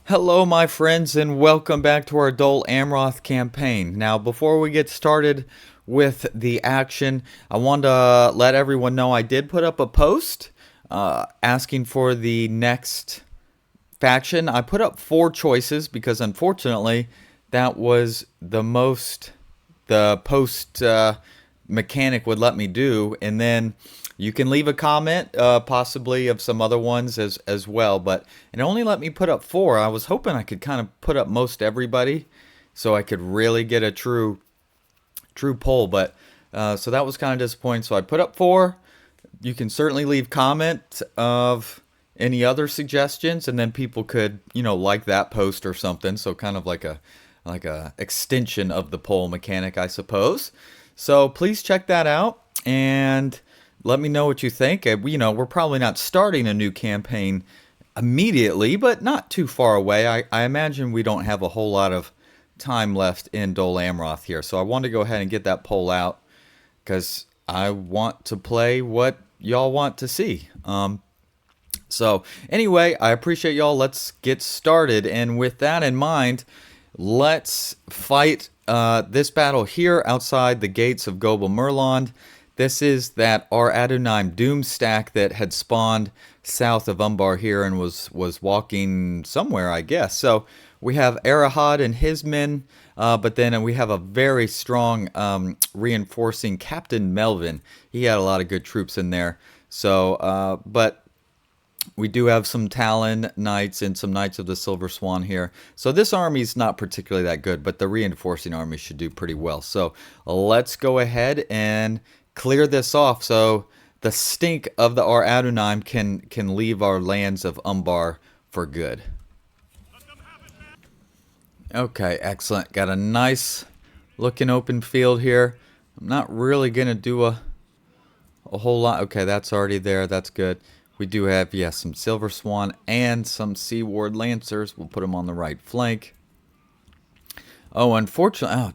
Hello, my friends, and welcome back to our Dol Amroth campaign. Now, before we get started with the action, I want to let everyone know I did put up a post asking for the next faction. I put up four choices because, unfortunately, that was the most the post mechanic would let me do, and then you can leave a comment, possibly of some other ones as well. But it only let me put up four. I was hoping I could kind of put up most everybody, so I could really get a true poll. But so that was kind of disappointing. So I put up four. You can certainly leave comment of any other suggestions, and then people could like that post or something. So kind of like a extension of the poll mechanic, I suppose. So please check that out and let me know what you think. We're probably not starting a new campaign immediately, but not too far away. I imagine we don't have a whole lot of time left in Dol Amroth here. So I want to go ahead and get that poll out because I want to play what y'all want to see. So anyway, I appreciate y'all. Let's get started. And with that in mind, let's fight this battle here outside the gates of Gobel Merlond. This is that Ar-Adonai Doom stack that had spawned south of Umbar here and was walking somewhere, I guess. So we have Arahad and his men, but then we have a very strong reinforcing Captain Melvin. He had a lot of good troops in there. So, but we do have some Talon Knights and some Knights of the Silver Swan here. So this army's not particularly that good, but the reinforcing army should do pretty well. So let's go ahead and clear this off so the stink of the Ar-Adonai can leave our lands of Umbar for good. Okay, excellent. Got a nice looking open field here. I'm not really going to do a whole lot. Okay, that's already there. That's good. We do have, yes, some Silver Swan and some Seaward Lancers. We'll put them on the right flank. Oh, unfortunately, oh,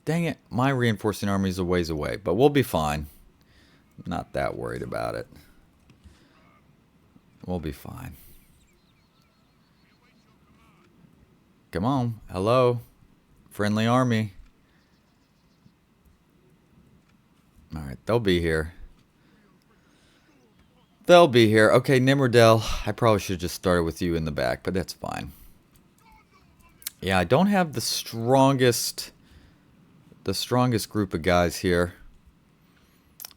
dang it. My reinforcing army is a ways away, but we'll be fine. I'm not that worried about it. We'll be fine. Come on. Hello. Friendly army. All right, they'll be here. They'll be here. Okay, Nimrodel. I probably should have just started with you in the back, but that's fine. Yeah, I don't have the strongest group of guys here.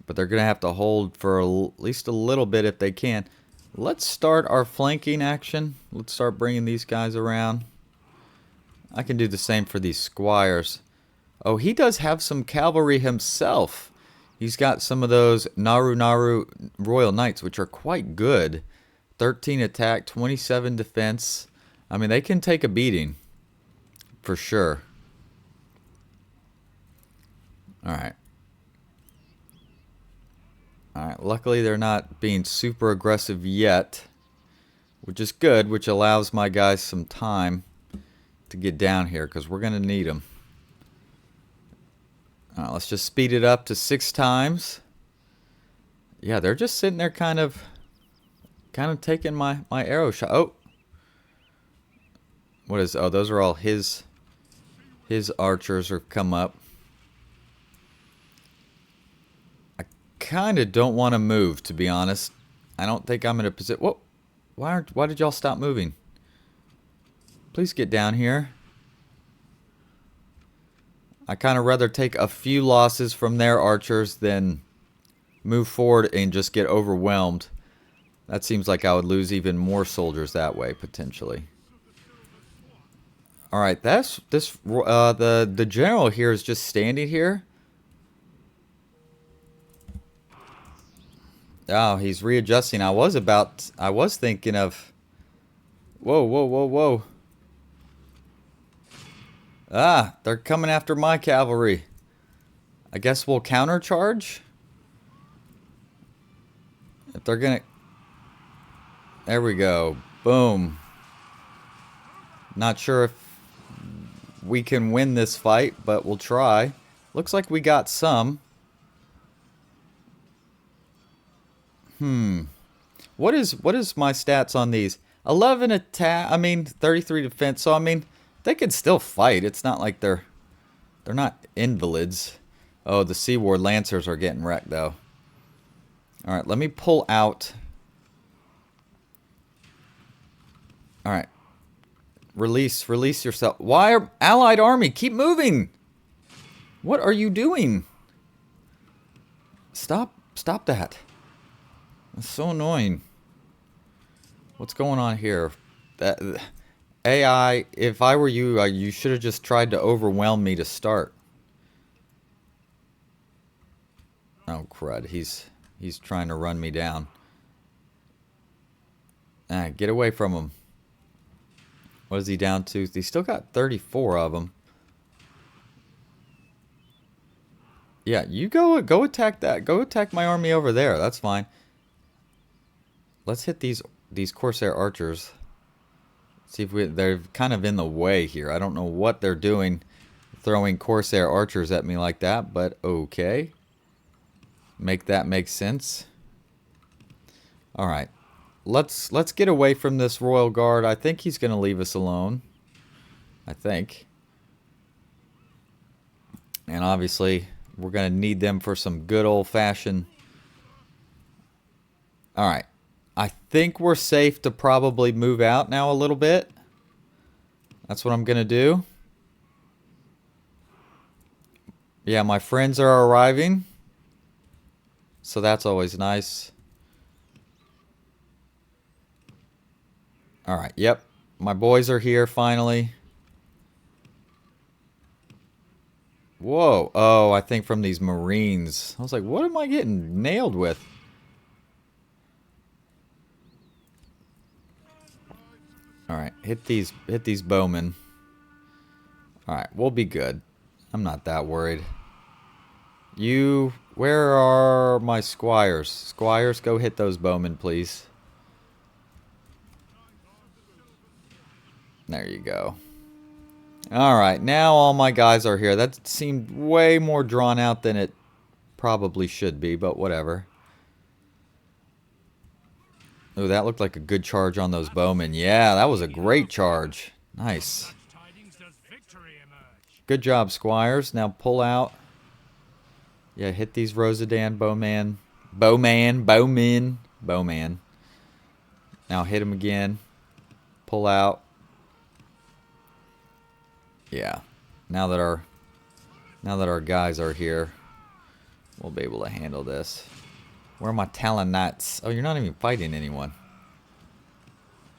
But they're going to have to hold for at least a little bit if they can. Let's start our flanking action. Let's start bringing these guys around. I can do the same for these squires. Oh, he does have some cavalry himself. He's got some of those Naru Royal Knights, which are quite good. 13 attack, 27 defense. I mean, they can take a beating. For sure. Alright. Alright, luckily they're not being super aggressive yet. Which is good, which allows my guys some time to get down here, because we're going to need them. Alright, let's just speed it up to 6 times. Yeah, they're just sitting there kind of taking my arrow shot. Oh! What is, oh, those are all his archers are come up. I kind of don't want to move, to be honest. I don't think I'm in a position. Whoa! Why did y'all stop moving? Please get down here. I kind of rather take a few losses from their archers than move forward and just get overwhelmed. That seems like I would lose even more soldiers that way, potentially. All right, the general here is just standing here. Oh, he's readjusting. I was thinking of. Whoa, whoa, whoa, whoa. Ah, they're coming after my cavalry. I guess we'll countercharge. If they're gonna. There we go. Boom. Not sure if we can win this fight, but we'll try. Looks like we got some. What is my stats on these? 11 attack. I mean, 33 defense. So I mean, they can still fight. It's not like they're not invalids. Oh, the Seaward Lancers are getting wrecked though. All right, let me pull out. All right. Release yourself. Why are allied army? Keep moving. What are you doing? Stop that. That's so annoying. What's going on here? That AI, if I were you, you should have just tried to overwhelm me to start. Oh crud, he's trying to run me down. Get away from him. What is he down to? He's still got 34 of them. Yeah, you go attack that. Go attack my army over there. That's fine. Let's hit these Corsair archers. See if they're kind of in the way here. I don't know what they're doing, throwing Corsair archers at me like that, but okay. Make that make sense. All right. Let's get away from this Royal Guard. I think he's going to leave us alone. I think. And obviously, we're going to need them for some good old-fashioned... All right. I think we're safe to probably move out now a little bit. That's what I'm going to do. Yeah, my friends are arriving. So that's always nice. Alright, yep. My boys are here finally. Whoa. Oh, I think from these Marines. I was like, what am I getting nailed with? Alright, hit these bowmen. Alright, we'll be good. I'm not that worried. Where are my squires? Squires, go hit those bowmen, please. There you go. Alright, now all my guys are here. That seemed way more drawn out than it probably should be, but whatever. Oh, that looked like a good charge on those bowmen. Yeah, that was a great charge. Nice. Good job, squires. Now pull out. Yeah, hit these Rosadan bowmen. Bowman. Now hit him again. Pull out. Yeah. Now that our guys are here, we'll be able to handle this. Where are my Talon Knights? Oh, you're not even fighting anyone.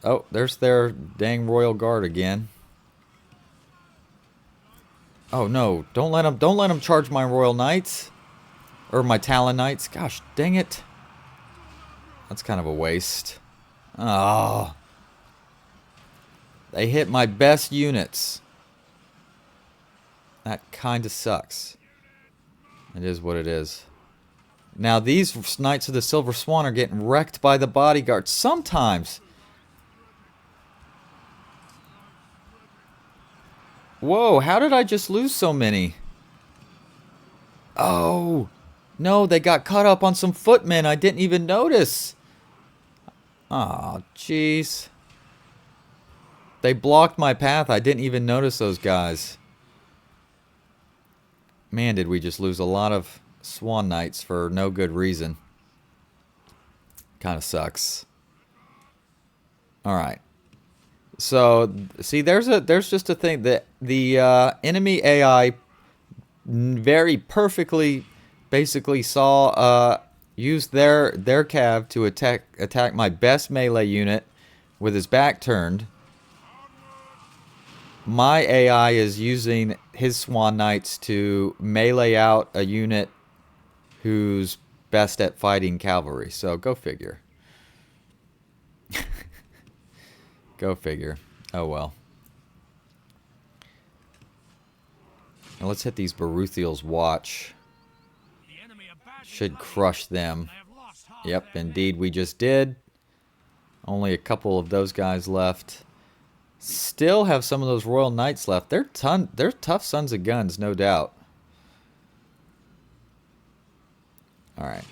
Oh, there's their dang Royal Guard again. Oh no, don't let them charge my Royal Knights. Or my Talon Knights. Gosh, dang it. That's kind of a waste. Oh. They hit my best units. That kind of sucks. It is what it is. Now these Knights of the Silver Swan are getting wrecked by the bodyguards. Sometimes. Whoa, how did I just lose so many? Oh. No, they got caught up on some footmen. I didn't even notice. Oh, jeez. They blocked my path. I didn't even notice those guys. Man, did we just lose a lot of Swan Knights for no good reason. Kind of sucks. Alright. So, see, there's just a thing that the enemy AI very perfectly basically saw used their cav to attack my best melee unit with his back turned. My AI is using his Swan Knights to melee out a unit who's best at fighting cavalry. So go figure. Go figure. Oh well. Now let's hit these Baruthiel's Watch. Should crush them. Yep, indeed we just did. Only a couple of those guys left. Still have some of those Royal Knights left. They're tough sons of guns, no doubt. Alright. .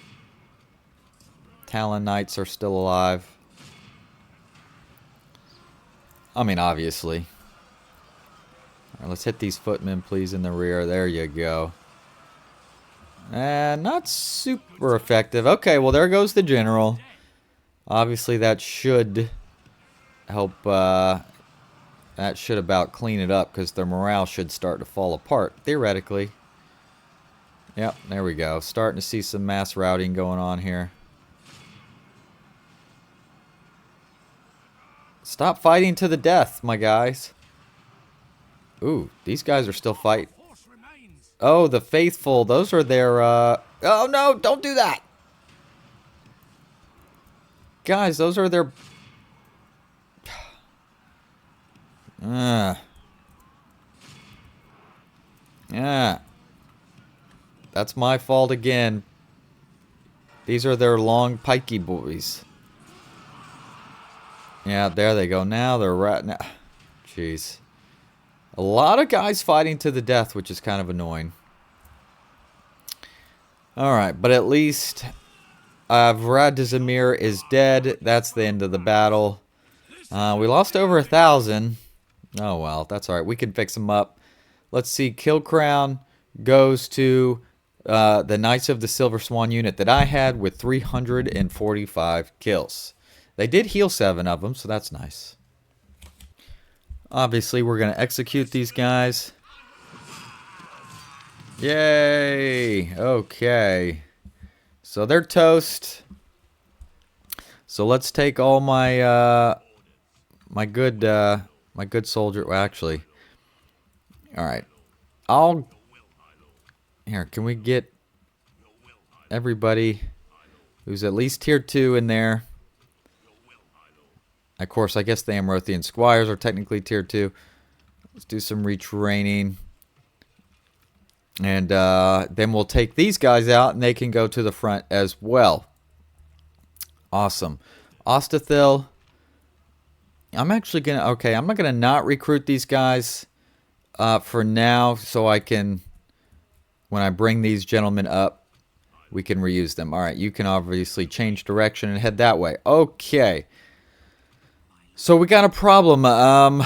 Talon Knights are still alive. I mean, obviously. All right, let's hit these footmen, please, in the rear. There you go. And not super effective. Okay, well, there goes the general. Obviously, that should help, that should about clean it up, because their morale should start to fall apart, theoretically. Yep, there we go. Starting to see some mass routing going on here. Stop fighting to the death, my guys. Ooh, these guys are still fighting. Oh, the faithful. Those are their, Oh, no, don't do that. Guys, those are their... Yeah. That's my fault again. These are their long pikey boys. Yeah, there they go. Now they're right now. Jeez. A lot of guys fighting to the death, which is kind of annoying. Alright, but at least Vrad Dizamir is dead. That's the end of the battle. We lost over 1,000. Oh well, that's alright. We can fix them up. Let's see. Kill Crown goes to the Knights of the Silver Swan unit that I had with 345 kills. They did heal 7 of them, so that's nice. Obviously, we're going to execute these guys. Yay! Okay. So they're toast. So let's take all my my good soldier. Well, actually, all right. Here. Can we get everybody who's at least tier 2 in there? Of course, I guess the Amrothian squires are technically tier 2. Let's do some retraining. And then we'll take these guys out, and they can go to the front as well. Awesome. Ostathil. I'm actually going to... Okay, I'm not going to not recruit these guys for now, so I can... When I bring these gentlemen up, we can reuse them. All right, you can obviously change direction and head that way. Okay. So we got a problem. I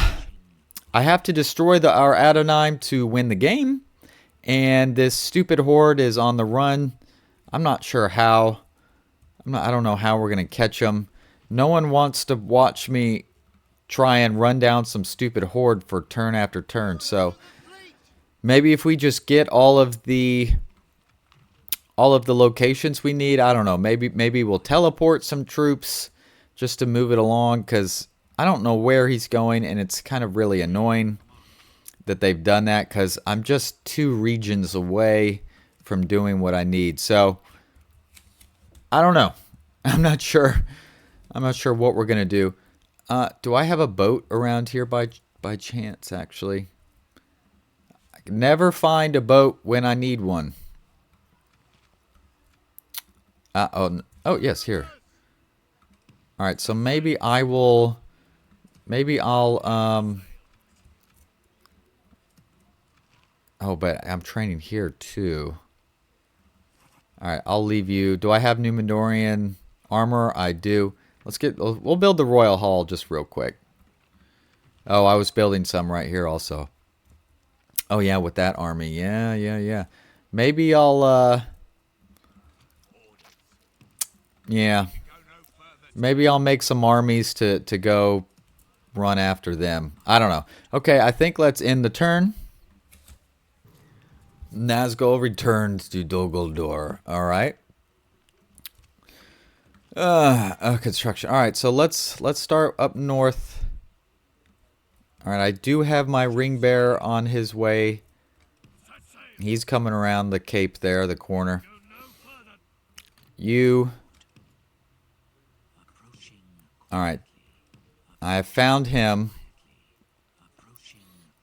have to destroy our Adonai to win the game. And this stupid horde is on the run. I'm not sure how. I don't know how we're going to catch them. No one wants to watch me try and run down some stupid horde for turn after turn. So maybe if we just get all of the locations we need, I don't know. Maybe we'll teleport some troops just to move it along, because I don't know where he's going, and it's kind of really annoying that they've done that, because I'm just 2 regions away from doing what I need. So I don't know. I'm not sure. I'm not sure what we're gonna do. Do I have a boat around here by chance? Actually, I can never find a boat when I need one. Oh yes, here. All right, so maybe I'll Oh, but I'm training here too. Alright, I'll leave you. Do I have Númenórean armor? I do. We'll build the Royal Hall just real quick. Oh, I was building some right here also. Oh yeah, with that army. Yeah. Maybe I'll, yeah. Maybe I'll make some armies to go run after them. I don't know. Okay, I think let's end the turn. Nazgul returns to Dol Guldur. All right. Construction. All right, so let's start up north. All right, I do have my ring bearer on his way. He's coming around the cape there, the corner. You. All right. I have found him.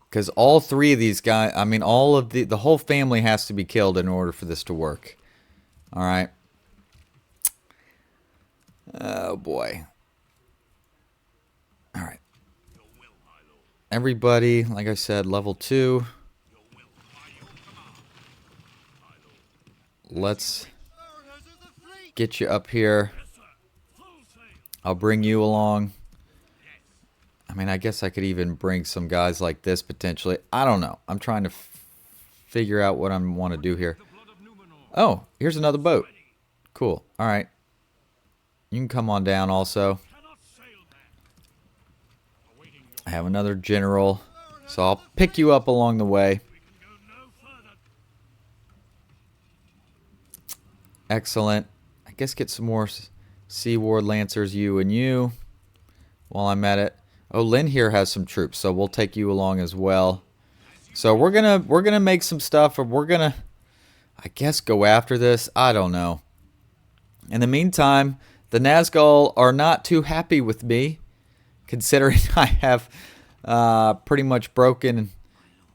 Because all 3 of these guys, I mean, all of the whole family has to be killed in order for this to work. All right. Oh, boy. All right. Everybody, like I said, level 2. Let's get you up here. I'll bring you along. I mean, I guess I could even bring some guys like this potentially. I don't know. I'm trying to figure out what I want to do here. Oh, here's another boat. Cool. All right. You can come on down also. I have another general, so I'll pick you up along the way. Excellent. I guess get some more Sea Ward Lancers, you and you, while I'm at it. Oh, Lynn here has some troops, so we'll take you along as well. So we're gonna make some stuff, and we're gonna, I guess, go after this. I don't know. In the meantime, the Nazgul are not too happy with me, considering I have pretty much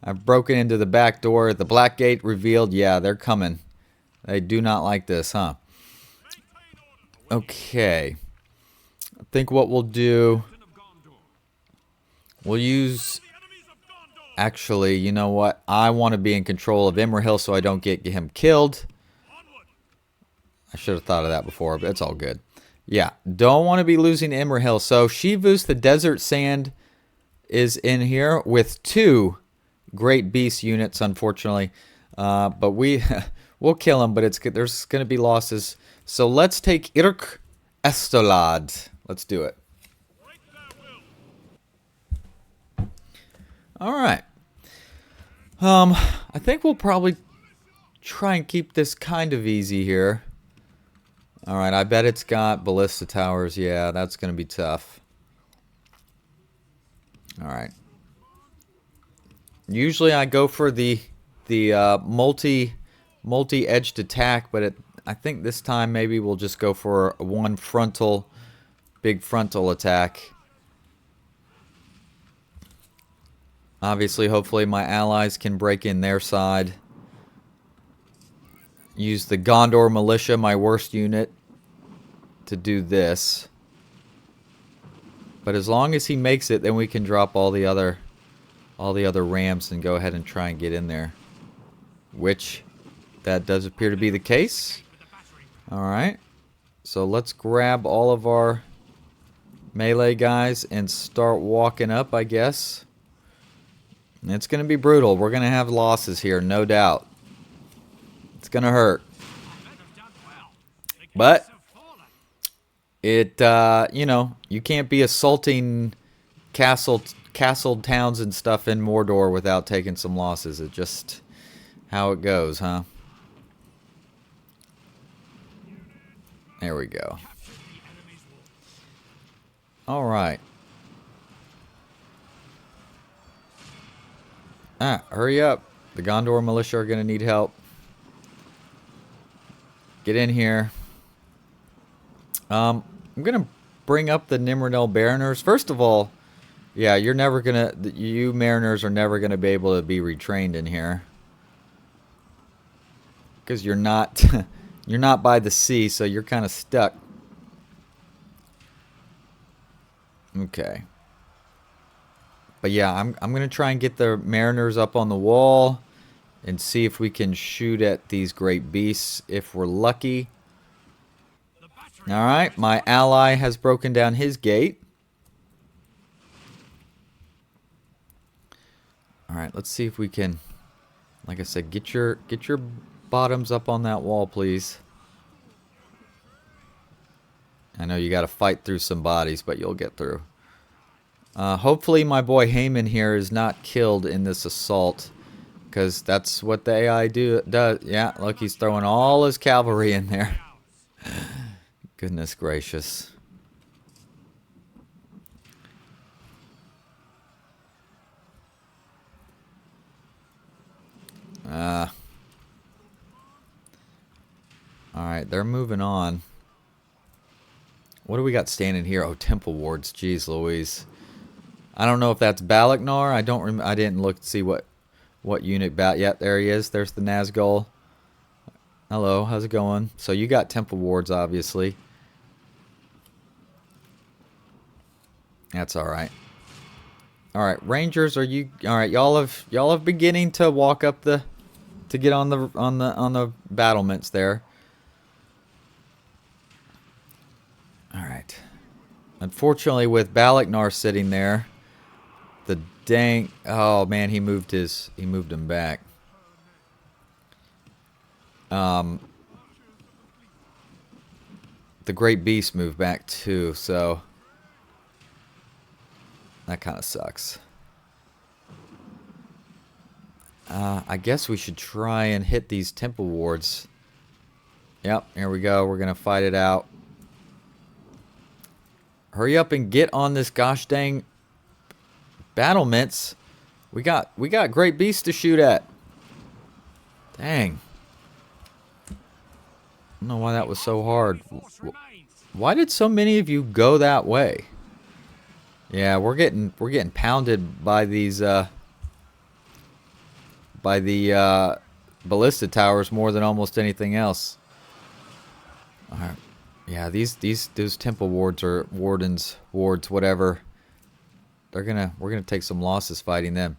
I've broken into the back door. The Black Gate revealed. Yeah, they're coming. They do not like this, huh? Okay. I think what we'll do, we'll use... Actually, you know what? I want to be in control of Imrahil so I don't get him killed. I should have thought of that before, but it's all good. Yeah, don't want to be losing Imrahil. So Shivus, the Desert Sand, is in here with 2 Great Beast units, unfortunately. But we'll kill him, but there's going to be losses. So let's take Irk Estolad. Let's do it. All right. I think we'll probably try and keep this kind of easy here. All right, I bet it's got ballista towers. Yeah, that's going to be tough. All right. Usually I go for the multi-edged attack, but I think this time maybe we'll just go for one big frontal attack. Obviously, hopefully my allies can break in their side. Use the Gondor militia, my worst unit, to do this. But as long as he makes it, then we can drop all the other rams and go ahead and try and get in there. Which, that does appear to be the case. Alright. So let's grab all of our melee guys and start walking up, I guess. It's going to be brutal. We're going to have losses here, no doubt. It's going to hurt. But you know, you can't be assaulting castled towns and stuff in Mordor without taking some losses. It's just how it goes, huh? There we go. All right. Hurry up. The Gondor militia are going to need help. Get in here. I'm going to bring up the Nimrindel Baroners. First of all, yeah, you Mariners are never going to be able to be retrained in here. Because you're not you're not by the sea, so you're kind of stuck. Okay. But yeah, I'm going to try and get the Mariners up on the wall and see if we can shoot at these great beasts if we're lucky. Alright, my ally has broken down his gate. Alright, let's see if we can, like I said, get your bottoms up on that wall, please. I know you got to fight through some bodies, but you'll get through. Hopefully my boy Heyman here is not killed in this assault, because that's what the AI does. Yeah, look, he's throwing all his cavalry in there. Goodness gracious. Alright, they're moving on. What do we got standing here? Oh, Temple Wards. Jeez Louise. I don't know if that's Balaknar. I didn't look to see what unit yet. There he is. There's the Nazgul. Hello, how's it going? So you got Temple Wards, obviously. That's all right. All right, Rangers, are you all right? Y'all have beginning to walk up to get on the battlements there. All right. Unfortunately, with Balaknar sitting there, dang. Oh, man, he moved him back. The Great Beast moved back too, so that kind of sucks. I guess we should try and hit these temple wards. Yep, here we go. We're going to fight it out. Hurry up and get on this gosh dang battlements. We got great beasts to shoot at. Dang. I don't know why that was so hard. Why did so many of you go that way? Yeah, we're getting pounded by these by the ballista towers more than almost anything else. All right. Yeah, those temple wards or wards, whatever. We're gonna take some losses fighting them.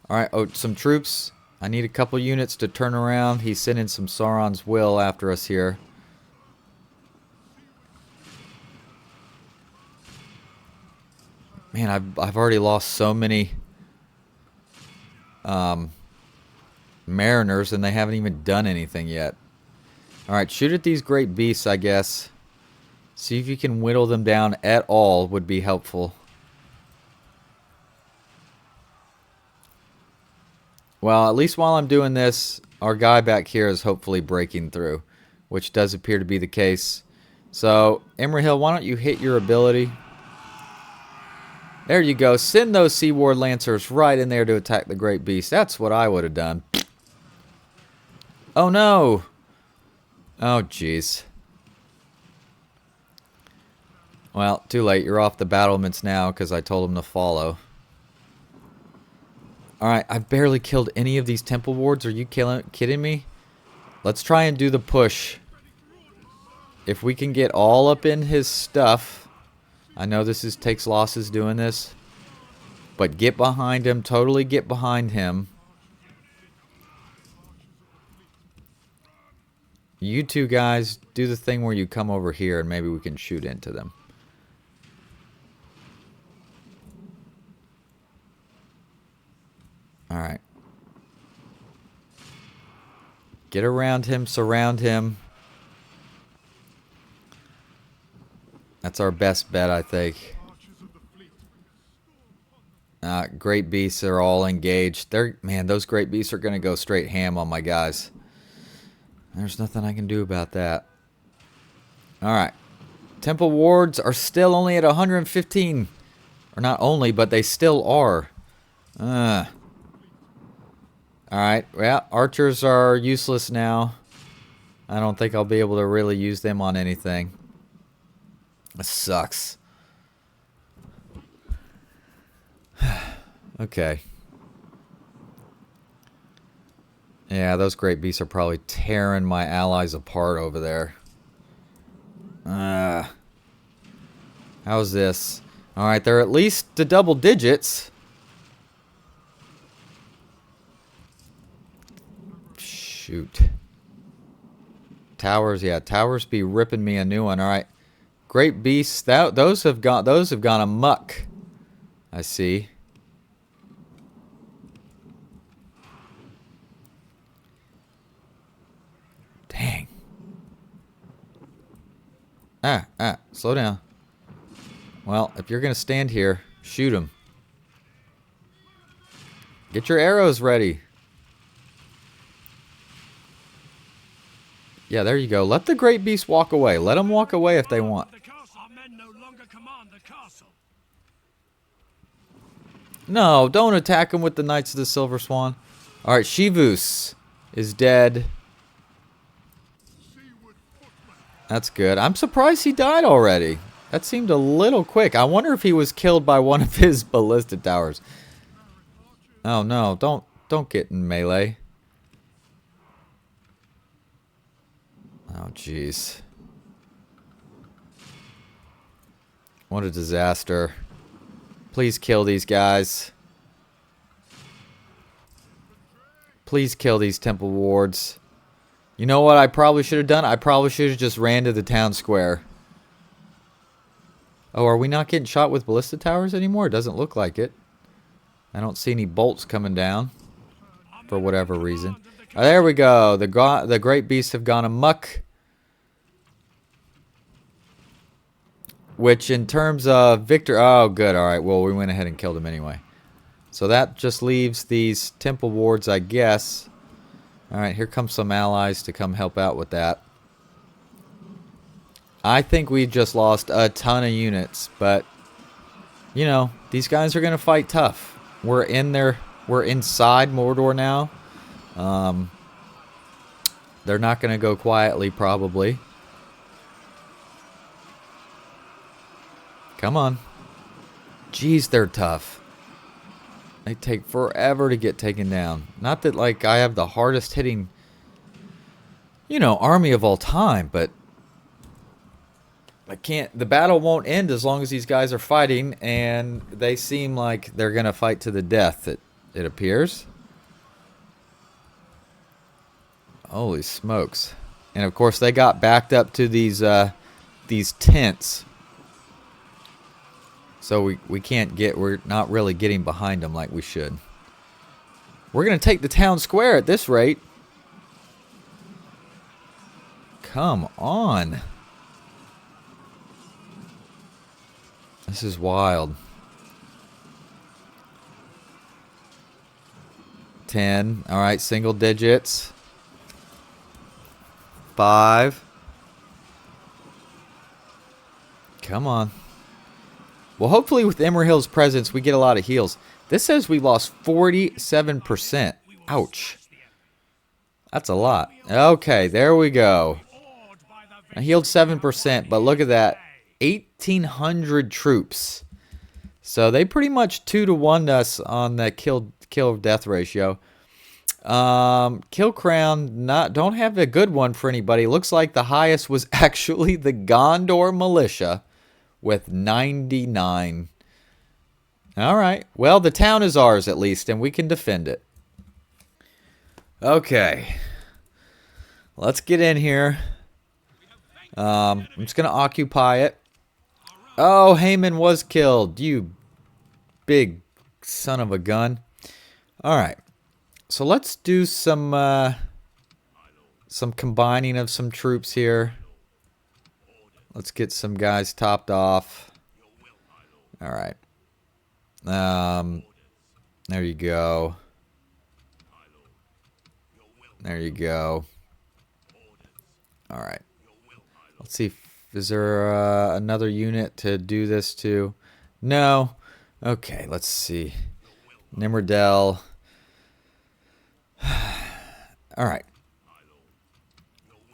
All right, oh, some troops. I need a couple units to turn around. He's sending some Sauron's will after us here. Man, I've already lost so many mariners, and they haven't even done anything yet. Alright, shoot at these great beasts, I guess. See if you can whittle them down at all would be helpful. Well, at least while I'm doing this, our guy back here is hopefully breaking through, which does appear to be the case. So, Imrahil, why don't you hit your ability? There you go. Send those Seaward Lancers right in there to attack the Great Beast. That's what I would have done. Oh, no. Oh, jeez. Well, too late. You're off the battlements now because I told him to follow. Alright, I've barely killed any of these temple wards. Are you kidding me? Let's try and do the push. If we can get all up in his stuff... I know this takes losses doing this, but get behind him, totally get behind him. You two guys do the thing where you come over here and maybe we can shoot into them. Alright. Get around him, surround him. That's our best bet, I think. Great beasts are all engaged. Man, those great beasts are going to go straight ham on my guys. There's nothing I can do about that. Alright. Temple wards are still only at 115. Or not only, but they still are. Alright. Well, archers are useless now. I don't think I'll be able to really use them on anything. This sucks. Okay. Yeah, those great beasts are probably tearing my allies apart over there. How's this? Alright, they're at least to double digits. Shoot. Towers, yeah, towers be ripping me a new one. Alright. Great beasts, those have gone amok. I see. Dang. Slow down. Well, if you're gonna stand here, shoot him. Get your arrows ready. Yeah, there you go. Let the great beast walk away. Let them walk away if they want. No, don't attack him with the Knights of the Silver Swan. Alright, Shivus is dead. That's good. I'm surprised he died already. That seemed a little quick. I wonder if he was killed by one of his ballista towers. Oh no, don't get in melee. Oh jeez. What a disaster. Please kill these guys. Please kill these temple wards. You know what I probably should have done? I probably should have just ran to the town square. Oh, are we not getting shot with ballista towers anymore? It doesn't look like it. I don't see any bolts coming down for whatever reason. Oh, there we go. The great beasts have gone amok. Which in terms of victor... Oh, good. All right. Well, we went ahead and killed him anyway. So that just leaves these temple wards, I guess. All right. Here come some allies to come help out with that. I think we just lost a ton of units, but you know, these guys are going to fight tough. We're inside Mordor now. They're not going to go quietly, probably. Come on. Jeez, they're tough. They take forever to get taken down. Not that, like, I have the hardest hitting, you know, army of all time, but the battle won't end as long as these guys are fighting, and they seem like they're going to fight to the death, it appears. Holy smokes. And of course they got backed up to these tents. So we're not really getting behind them like we should. We're going to take the town square at this rate. Come on. This is wild. 10. All right, single digits. 5. Come on. Well, hopefully with Imrahil's presence, we get a lot of heals. This says we lost 47%. Ouch. That's a lot. Okay, there we go. I healed 7%, but look at that. 1,800 troops. So they pretty much 2-to-1 us on the kill death ratio. Kill crown don't have a good one for anybody. Looks like the highest was actually the Gondor militia with 99. All right. Well, the town is ours at least, and we can defend it. Okay. Let's get in here. I'm just going to occupy it. Oh, Haman was killed. You big son of a gun. All right. So let's do some combining of some troops here. Let's get some guys topped off. All right. There you go. There you go. All right. Let's see. Is there another unit to do this to? No. Okay, let's see. Nimrodel. All right.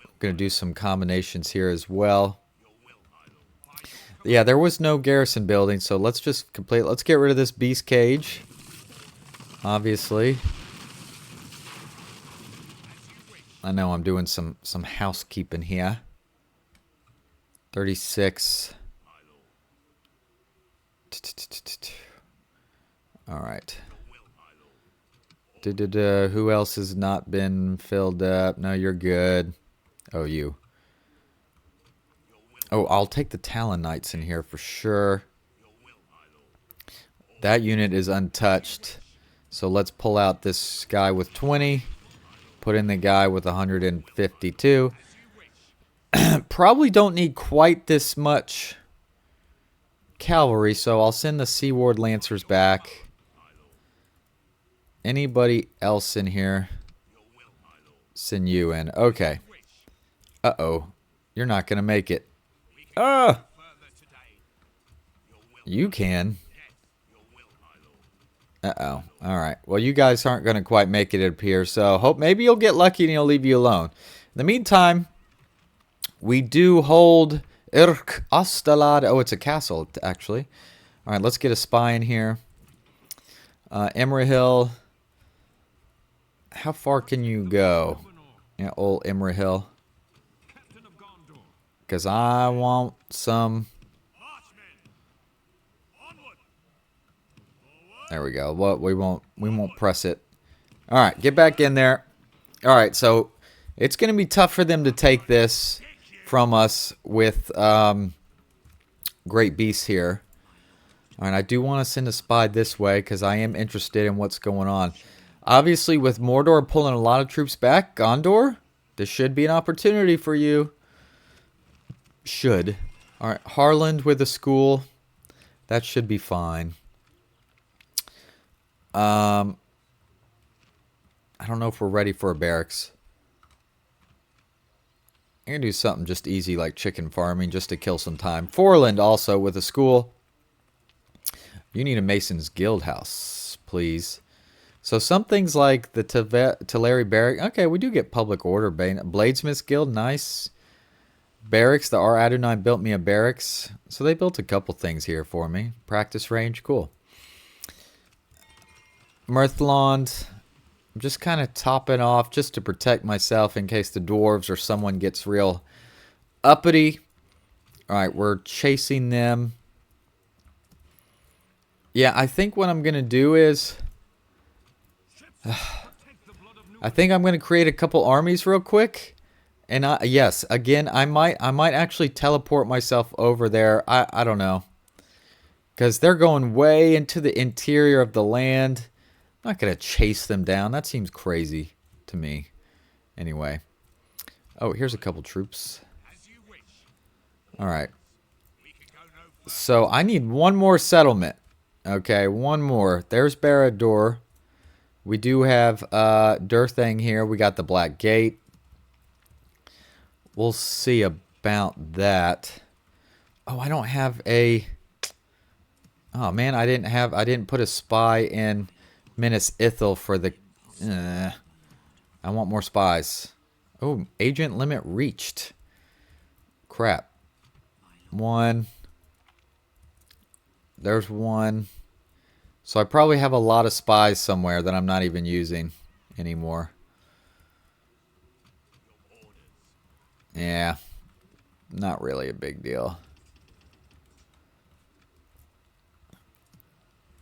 I'm going to do some combinations here as well. Yeah, there was no garrison building, so let's just let's get rid of this beast cage. Obviously. I know I'm doing some housekeeping here. 36. All right. Who else has not been filled up? No, you're good. Oh, you. Oh, I'll take the Talon Knights in here for sure. That unit is untouched. So let's pull out this guy with 20. Put in the guy with 152. Probably don't need quite this much cavalry, so I'll send the Seaward Lancers back. Anybody else in here? Send you in. Okay. Uh-oh. You're not going to make it. You can. Uh-oh. All right. Well, you guys aren't going to quite make it, it appears, so hope maybe you'll get lucky and he'll leave you alone. In the meantime, we do hold Irk Astalad. Oh, it's a castle, actually. All right, let's get a spy in here. Imrahil. How far can you go? Yeah, old Imrahil. Because I want some... There we go. What we won't press it. All right, get back in there. All right, so it's going to be tough for them to take this from us with great beasts here. Alright, I do want to send a spy this way because I am interested in what's going on. Obviously, with Mordor pulling a lot of troops back, Gondor, this should be an opportunity for you. Should. Alright, Harland with a school. That should be fine. I don't know if we're ready for a barracks. I'm going to do something just easy like chicken farming just to kill some time. Forland also with a school. You need a Mason's Guild house, please. So some things like the Teleri Barrack. Okay, we do get public order. Bladesmith's Guild, nice. Barracks, the R. Adonai built me a barracks. So they built a couple things here for me. Practice range, cool. Mirthland, I'm just kind of topping off just to protect myself in case the dwarves or someone gets real uppity. Alright, we're chasing them. Yeah, I think what I'm going to do is... I think I'm going to create a couple armies real quick. And yes, again, I might actually teleport myself over there. I don't know. Because they're going way into the interior of the land. I'm not going to chase them down. That seems crazy to me. Anyway. Oh, here's a couple troops. Alright. So I need one more settlement. Okay, one more. There's Barad-dûr. We do have Durthang here. We got the Black Gate. We'll see about that. Oh, I don't have a... Oh, man, I didn't put a spy in Minas Ithil for the... I want more spies. Oh, agent limit reached. Crap. One... There's one. So I probably have a lot of spies somewhere that I'm not even using anymore. Yeah. Not really a big deal.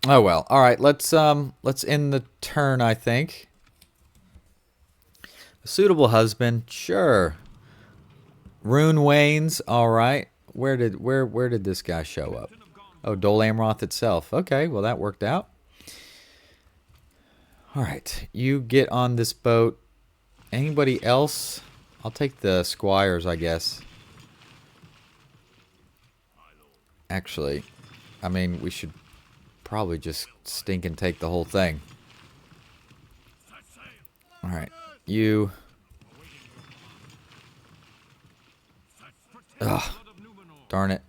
Oh well. Alright, let's end the turn, I think. A suitable husband, sure. Rune Wains, alright. Where did this guy show up? Oh, Dol Amroth itself. Okay, well that worked out. Alright, you get on this boat. Anybody else? I'll take the squires, I guess. Actually, I mean, we should probably just stink and take the whole thing. Alright, you... Ugh, darn it.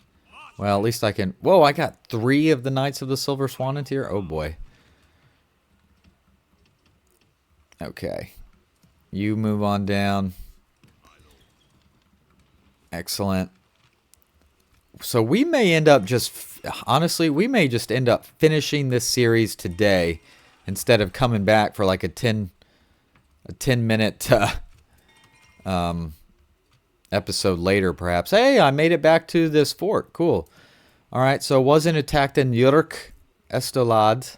Well, at least I can... Whoa, I got 3 of the Knights of the Silver Swan into here? Oh, boy. Okay. You move on down. Excellent. So we may end up just... Honestly, we may just end up finishing this series today instead of coming back for like a 10-minute episode later, perhaps. Hey, I made it back to this fort. Cool. All right, so wasn't attacked in Yurk Estelad,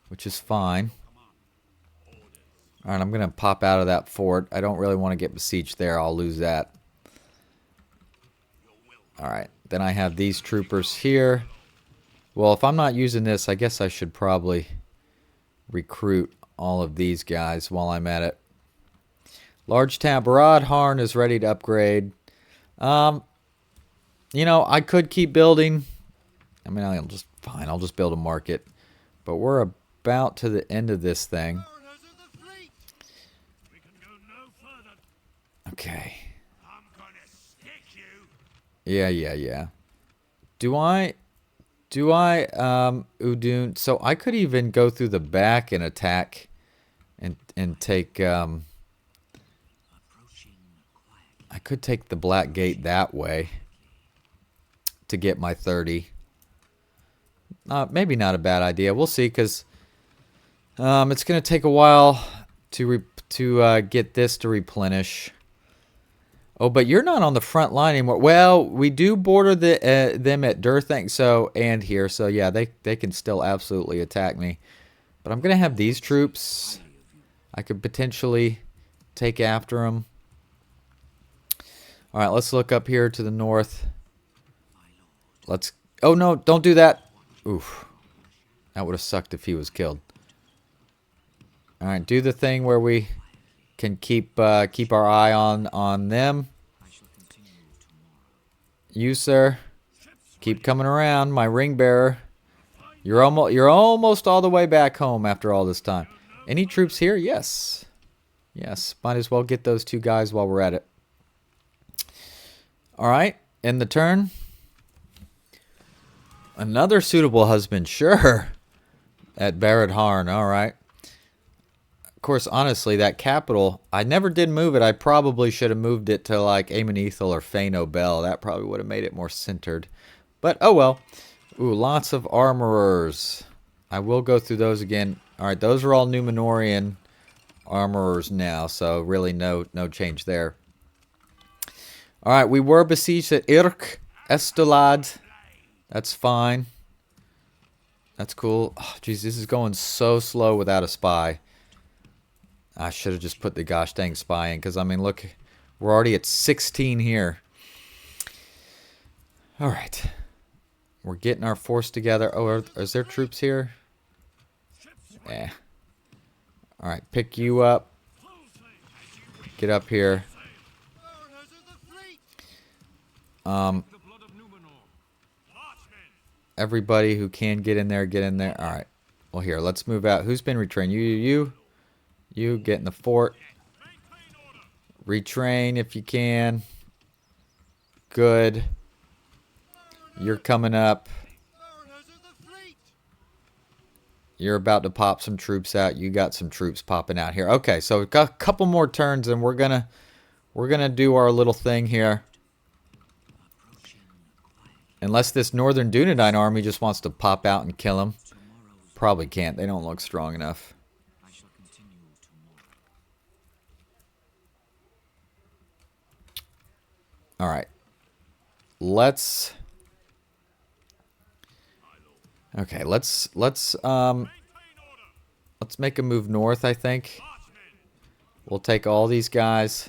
which is fine. All right, I'm going to pop out of that fort. I don't really want to get besieged there. I'll lose that. All right, then I have these troopers here. Well, if I'm not using this, I guess I should probably recruit all of these guys while I'm at it. Large tab. Rodharn is ready to upgrade. You know, I could keep building. I mean, I'll just build a market. But we're about to the end of this thing. Okay. Yeah. Do I Udun? So I could even go through the back and attack and take I could take the Black Gate that way to get my 30. Maybe not a bad idea. We'll see, because it's going to take a while to get this to replenish. Oh, but you're not on the front line anymore. Well, we do border them at Durthang, and here. So, yeah, they can still absolutely attack me. But I'm going to have these troops. I could potentially take after them. All right, let's look up here to the north. Let's Oh, no, don't do that. Oof. That would have sucked if he was killed. Alright, do the thing where we can keep our eye on them. You, sir, keep coming around, my ring bearer. You're almost all the way back home after all this time. Any troops here? Yes. Yes, might as well get those two guys while we're at it. Alright, end the turn. Another suitable husband, sure. At Barad Harn, alright. Of course, honestly, that capital, I never did move it. I probably should have moved it to like Amonethil or Fain Obel. That probably would have made it more centered. But, oh well. Ooh, lots of armorers. I will go through those again. Alright, those are all Númenórean armorers now, so really no change there. Alright, we were besieged at Irk, Estolad. That's fine. That's cool. Oh, jeez, this is going so slow without a spy. I should have just put the gosh dang spy in, because, I mean, look, we're already at 16 here. Alright. We're getting our force together. Oh, is there troops here? Yeah. Alright, pick you up. Get up here. Everybody who can get in there, get in there. Alright. Well, here, let's move out. Who's been retrained? You get in the fort. Retrain if you can. Good. You're coming up. You're about to pop some troops out. You got some troops popping out here. Okay, so we've got a couple more turns, and we're gonna do our little thing here. Unless this Northern Dunedain army just wants to pop out and kill him. Probably can't. They don't look strong enough. Alright. Let's make a move north, I think. We'll take all these guys.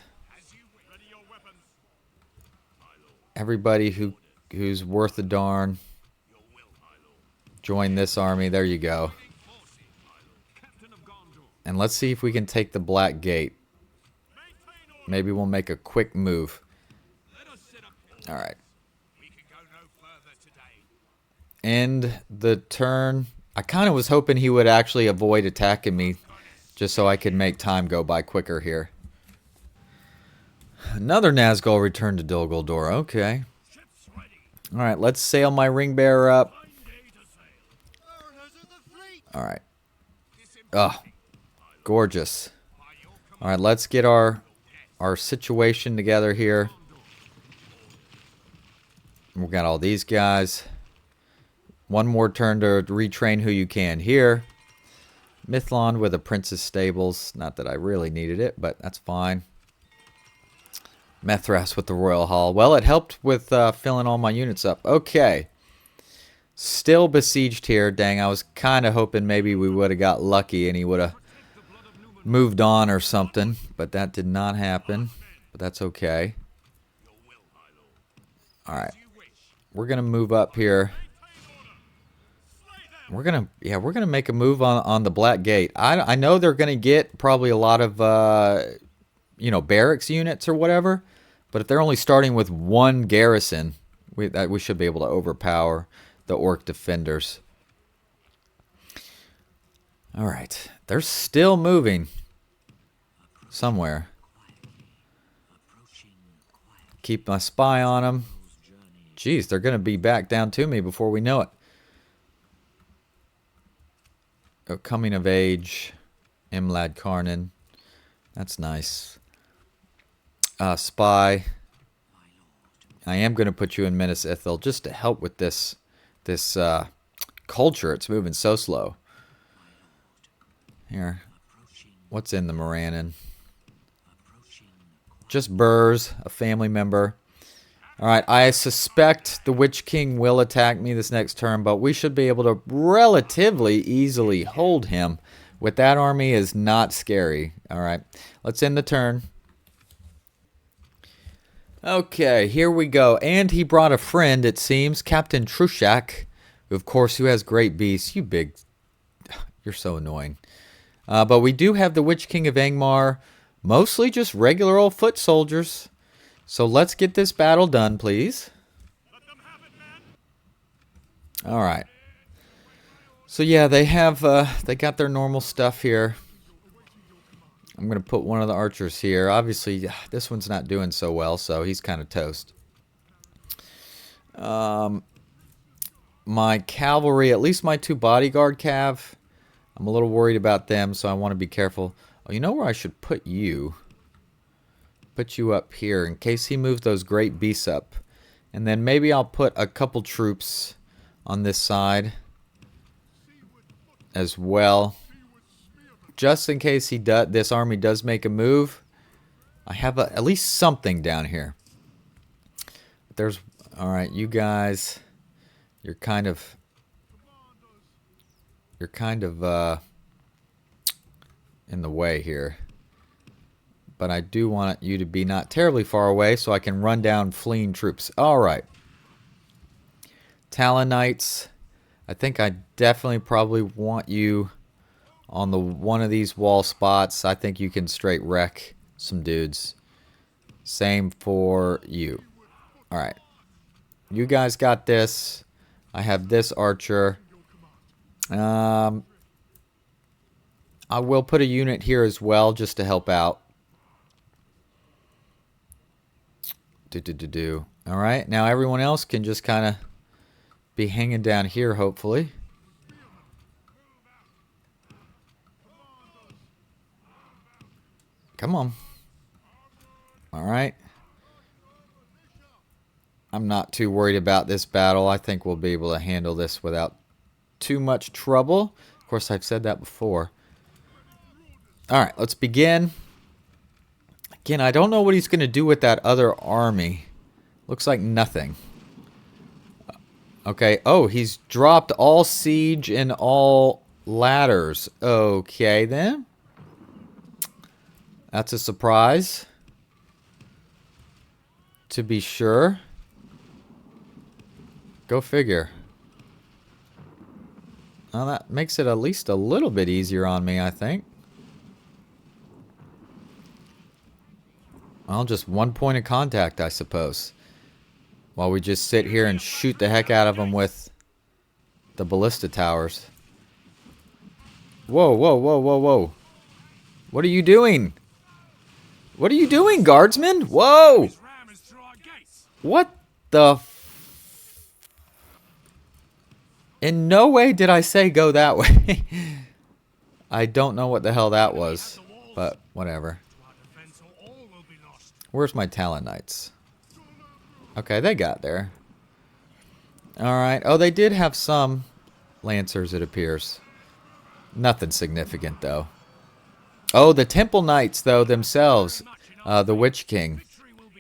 Everybody who's worth a darn. Join this army. There you go. And let's see if we can take the Black Gate. Maybe we'll make a quick move. Alright. End the turn. I kind of was hoping he would actually avoid attacking me, just so I could make time go by quicker here. Another Nazgul returned to Dol Guldur. Okay. Alright, let's sail my ring bearer up. Alright. Oh, gorgeous. Alright, let's get our situation together here. We've got all these guys. One more turn to retrain who you can here. Mithlond with a Prince's Stables. Not that I really needed it, but that's fine. Methras with the Royal Hall. Well, it helped with filling all my units up. Okay. Still besieged here. Dang, I was kind of hoping maybe we would have got lucky and he would have moved on or something. But that did not happen. But that's okay. Alright. We're going to move up here. We're gonna make a move on the Black Gate. I know they're gonna get probably a lot of barracks units or whatever, but if they're only starting with one garrison, we should be able to overpower the orc defenders. All right, they're still moving somewhere. Keep my spy on them. Jeez, they're gonna be back down to me before we know it. Oh, coming of age, Imlad Karnan. That's nice. Spy. I am going to put you in Minas Ithil just to help with this culture. It's moving so slow. Here. What's in the Morannon? Just Burrs, a family member. Alright, I suspect the Witch King will attack me this next turn, but we should be able to relatively easily hold him. With that army is not scary. Alright, let's end the turn. Okay, here we go. And he brought a friend, it seems, Captain Trushak, of course, who has great beasts. You big... You're so annoying. But we do have the Witch King of Angmar, mostly just regular old foot soldiers. So let's get this battle done, please. All right. So yeah, they have they got their normal stuff here. I'm gonna put one of the archers here. Obviously, this one's not doing so well, so he's kind of toast. My cavalry, at least my 2 bodyguard cav, I'm a little worried about them, so I want to be careful. Oh, you know where I should put you? Put you up here in case he moves those great beasts up. And then maybe I'll put a couple troops on this side as well. Just in case this army does make a move. I have at least something down here. Alright, you guys, you're kind of in the way here. But I do want you to be not terribly far away so I can run down fleeing troops. Alright. Talonites. I think I definitely probably want you on one of these wall spots. I think you can straight wreck some dudes. Same for you. Alright. You guys got this. I have this archer. I will put a unit here as well just to help out. Alright, now everyone else can just kind of be hanging down here, hopefully. Come on. Alright. I'm not too worried about this battle. I think we'll be able to handle this without too much trouble. Of course, I've said that before. Alright, let's begin. Again, I don't know what he's going to do with that other army. Looks like nothing. Okay. Oh, he's dropped all siege and all ladders. Okay, then. That's a surprise. To be sure. Go figure. Well, that makes it at least a little bit easier on me, I think. Well, just one point of contact, I suppose. While we just sit here and shoot the heck out of them with the ballista towers. Whoa, whoa, whoa, whoa, whoa. What are you doing? What are you doing, guardsmen? Whoa! What the... In no way did I say go that way. I don't know what the hell that was. But, whatever. Where's my Talon Knights? Okay, they got there. Alright. Oh, they did have some Lancers, it appears. Nothing significant, though. Oh, the Temple Knights, though, themselves. The Witch King.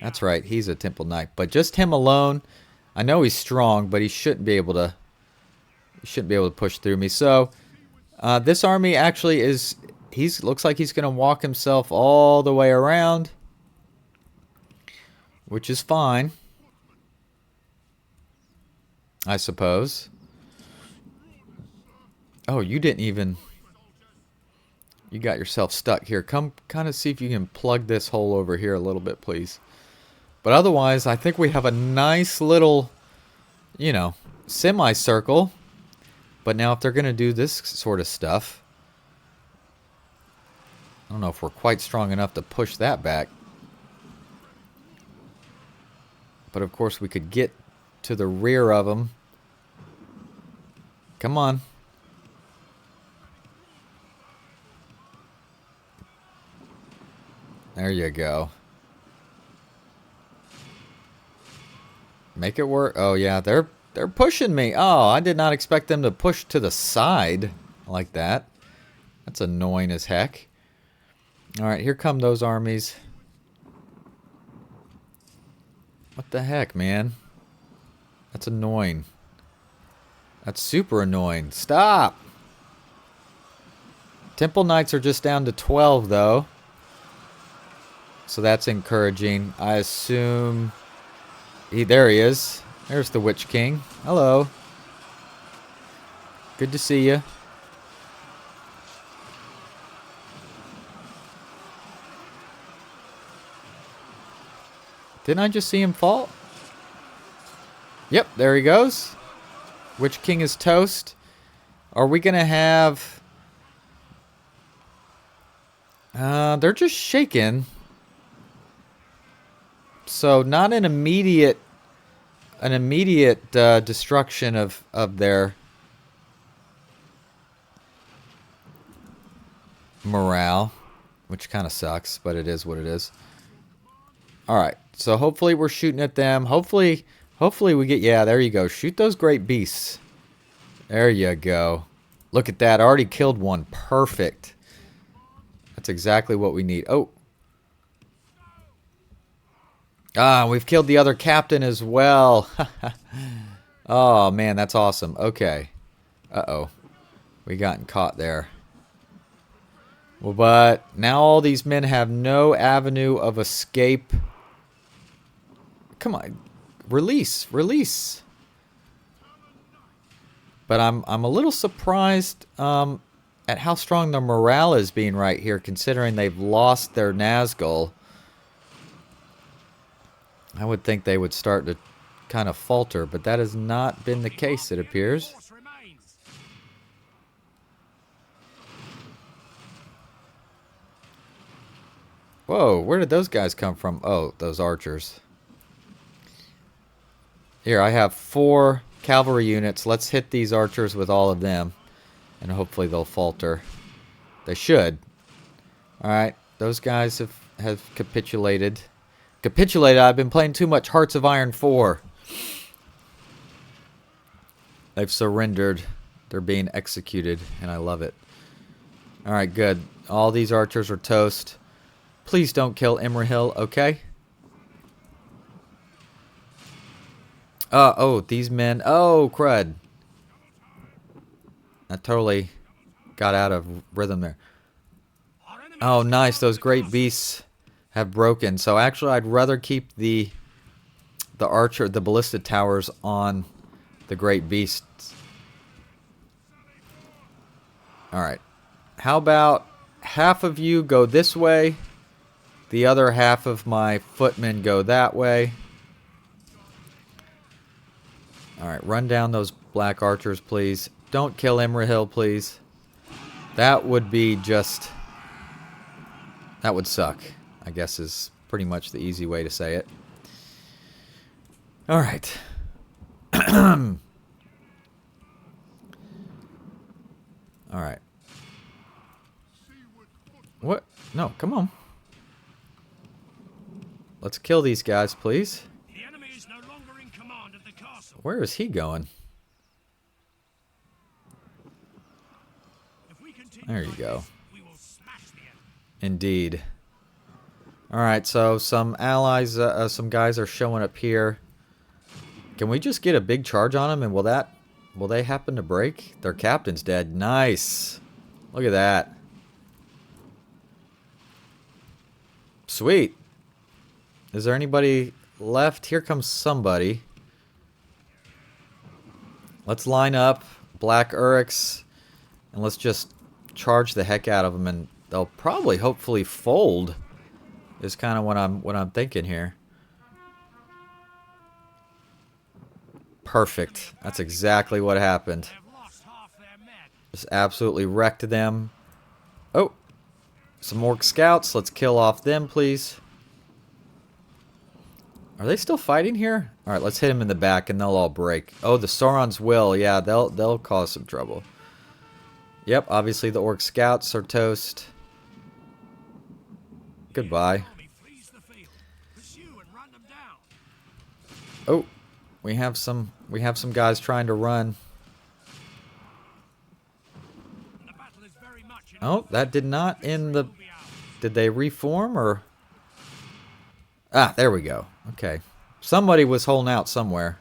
That's right, he's a Temple Knight. But just him alone. I know he's strong, but he shouldn't be able to... He shouldn't be able to push through me. So, this army actually is... Looks like he's going to walk himself all the way around. Which is fine. I suppose. Oh, you didn't even... You got yourself stuck here. Come kind of see if you can plug this hole over here a little bit, please. But otherwise, I think we have a nice little, you know, semicircle. But now if they're going to do this sort of stuff... I don't know if we're quite strong enough to push that back. But of course we could get to the rear of them. Come on. There you go. Make it work. Oh yeah, they're pushing me. Oh, I did not expect them to push to the side like that. That's annoying as heck. Alright, here come those armies. What the heck, man? That's annoying. That's super annoying. Stop! Temple Knights are just down to 12, though. so that's encouraging. I assume... there he is. There's the Witch King. Hello. Good to see you. Didn't I just see him fall? Yep, there he goes. Witch King is toast. Are we going to have... they're just shaking. So not an immediate destruction of their morale, which kind of sucks, but it is what it is. All right, so hopefully we're shooting at them. Hopefully we get... yeah, there you go. Shoot those great beasts. There you go. Look at that. I already killed one. Perfect. That's exactly what we need. Oh. Ah, we've killed the other captain as well. Oh, man, that's awesome. Okay. Uh-oh. We gotten caught there. Well, but now all these men have no avenue of escape. Come on. Release. Release. But I'm a little surprised at how strong the morale is being right here, considering they've lost their Nazgul. I would think they would start to kind of falter, but that has not been the case, it appears. Whoa, where did those guys come from? Oh, those archers. Here, I have 4 cavalry units. Let's hit these archers with all of them, and hopefully they'll falter. They should. Alright, those guys have capitulated. Capitulated, I've been playing too much Hearts of Iron 4. They've surrendered. They're being executed, and I love it. Alright, good. All these archers are toast. Please don't kill Imrahil, okay? Oh, these men. Oh, crud. I totally got out of rhythm there. Oh, nice. Those great beasts have broken. So actually, I'd rather keep the archer, the ballista towers on the great beasts. Alright. How about half of you go this way? The other half of my footmen go that way. Alright, run down those black archers, please. Don't kill Imrahil, please. That would be just... that would suck, I guess is pretty much the easy way to say it. Alright. Alright. What? No, come on. Let's kill these guys, please. The enemy is no longer in command of the castle. Where is he going? If we continue There you like go. this, we will smash the enemy. Indeed. Alright, so some allies, some guys are showing up here. Can we just get a big charge on them, and will they happen to break? Their captain's dead. Nice. Look at that. Sweet. Is there anybody left? Here comes somebody. Let's line up Black Uryx, and let's just charge the heck out of them, and they'll probably, hopefully, fold. Is kind of what I'm thinking here. Perfect. That's exactly what happened. Just absolutely wrecked them. Oh, some orc scouts. Let's kill off them, please. Are they still fighting here? All right, let's hit them in the back, and they'll all break. Oh, the Sauron's will. Yeah, they'll cause some trouble. Yep, obviously the orc scouts are toast. Goodbye. Oh, we have some guys trying to run. Oh, that did not end the... Did they reform or... Ah, there we go. Okay. Somebody was holding out somewhere.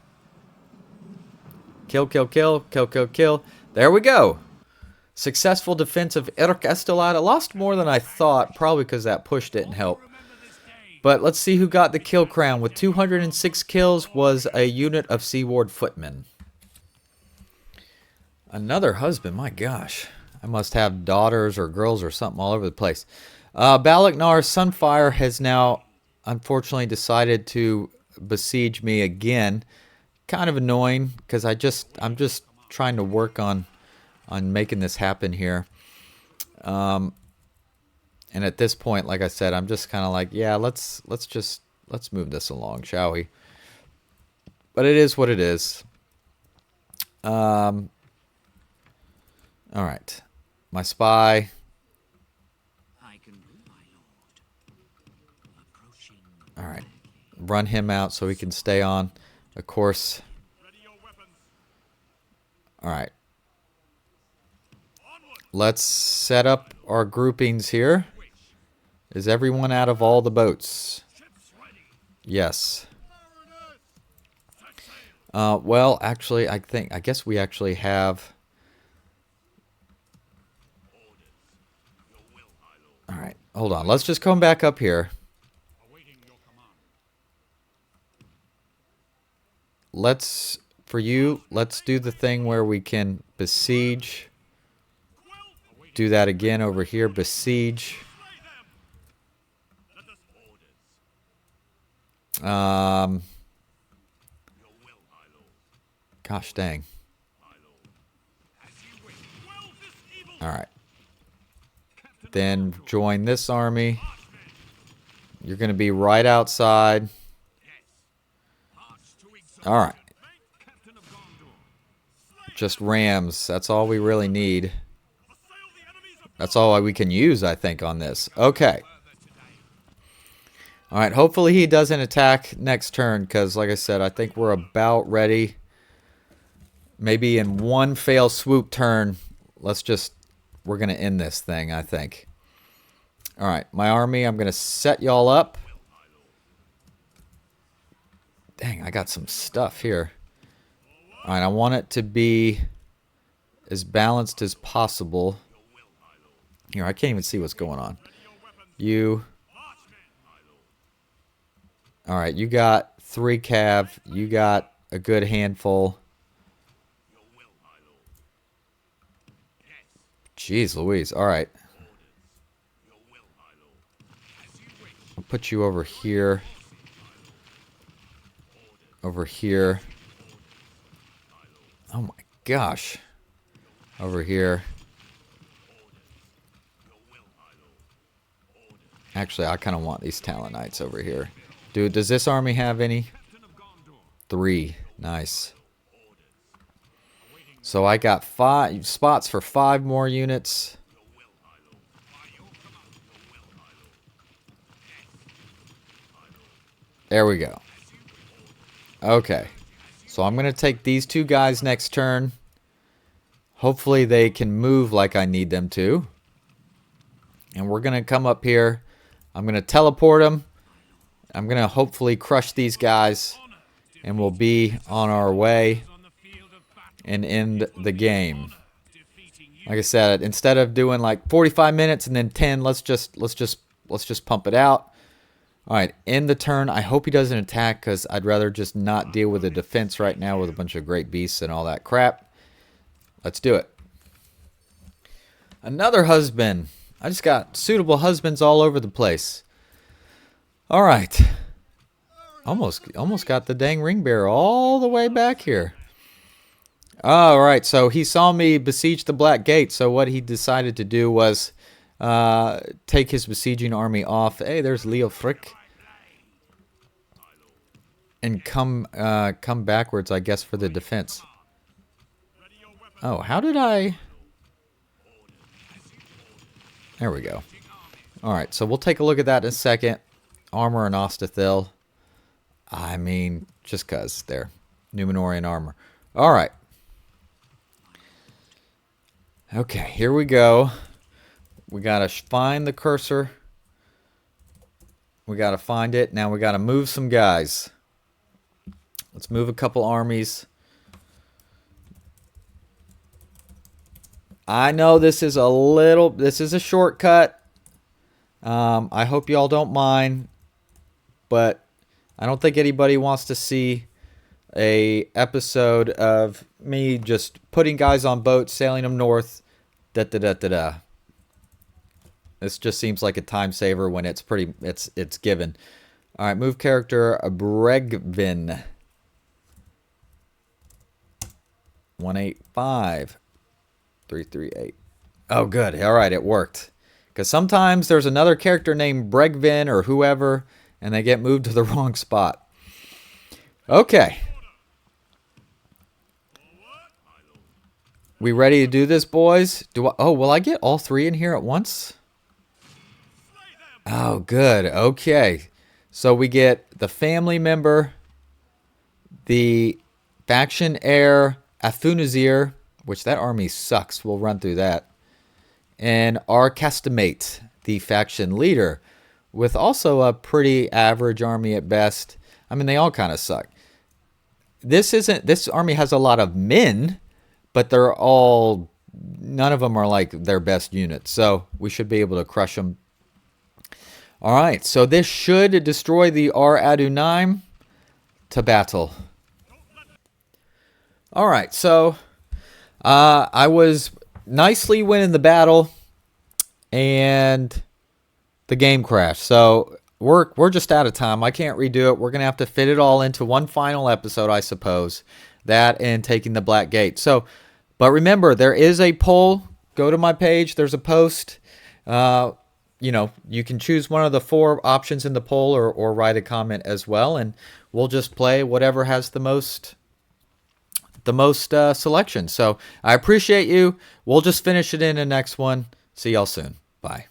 Kill, kill, kill, kill, kill, kill. There we go. Successful defense of Erk Estelad. I lost more than I thought, probably because that push didn't help. But let's see who got the kill crown. With 206 kills was a unit of Seaward Footmen. Another husband, my gosh. I must have daughters or girls or something all over the place. Balagnar Sunfire has now, unfortunately, decided to besiege me again. Kind of annoying, because I'm just trying to work on making this happen here. And at this point, like I said, I'm just kind of like, yeah, let's move this along, shall we? But it is what it is. All right. My spy. All right. Run him out so he can stay on. Of course. All right. Let's set up our groupings here. Is everyone out of all the boats? Yes. Well, actually, I guess we actually have... All right, hold on. Let's just come back up here. Let's do the thing where we can besiege. Do that again over here. Besiege. Gosh dang. All right. Then join this army. You're going to be right outside. All right. Just rams. That's all we really need. That's all we can use, I think, on this. Okay. All right. Hopefully he doesn't attack next turn, because, like I said, I think we're about ready. Maybe in one fail swoop turn, we're going to end this thing, I think. All right. My army, I'm going to set y'all up. Dang, I got some stuff here. All right, I want it to be as balanced as possible. Here, I can't even see what's going on. You. All right, you got 3 cav. You got a good handful. Jeez Louise. All right. I'll put you over here. Over here. Oh my gosh. Over here. Actually, I kind of want these Talonites over here. Dude, does this army have any? 3. Nice. So I got 5 spots for 5 more units. There we go. Okay. So I'm going to take these 2 guys next turn. Hopefully they can move like I need them to. And we're going to come up here. I'm going to teleport them. I'm going to hopefully crush these guys. And we'll be on our way and end the game. Like I said, instead of doing like 45 minutes and then 10, let's just pump it out. All right, end the turn. I hope he doesn't attack, because I'd rather just not deal with a defense right now with a bunch of great beasts and all that crap. Let's do it. Another husband. I just got suitable husbands all over the place. All right. Almost got the dang ring bearer all the way back here. All right, so he saw me besiege the Black Gate, so what he decided to do was take his besieging army off. Hey, there's Leo Frick. And come backwards, I guess, for the defense. Oh, how did I... There we go. All right, so we'll take a look at that in a second. Armor and Ostathil. I mean, just because they're Númenórean armor. All right. Okay, here we go. We got to find the cursor. We got to find it. Now we got to move some guys. Let's move a couple armies. I know this is a shortcut. I hope y'all don't mind. but I don't think anybody wants to see a episode of me just putting guys on boats, sailing them north. Da da da da da. This just seems like a time saver when it's given. All right, move character Bregvin. 185 338. Oh, good. All right, it worked. Because sometimes there's another character named Bregvin or whoever, and they get moved to the wrong spot. Okay. We ready to do this, boys? Will I get all three in here at once? Oh, good. Okay. So we get the family member, the faction heir, Athunazir, which that army sucks. We'll run through that. And our Castamate, the faction leader, with also a pretty average army at best. I mean, they all kind of suck. This army has a lot of men, but none of them are like their best units. So we should be able to crush them. All right, so this should destroy the Ar-Adunaim. To battle. All right, so I was nicely winning the battle, and the game crashed. So we're just out of time. I can't redo it. We're gonna have to fit it all into one final episode, I suppose. That and taking the Black Gate. So, but remember, there is a poll. Go to my page. There's a post. You can choose one of the 4 options in the poll, or write a comment as well, and we'll just play whatever has the most selection. So I appreciate you. We'll just finish it in the next one. See y'all soon. Bye.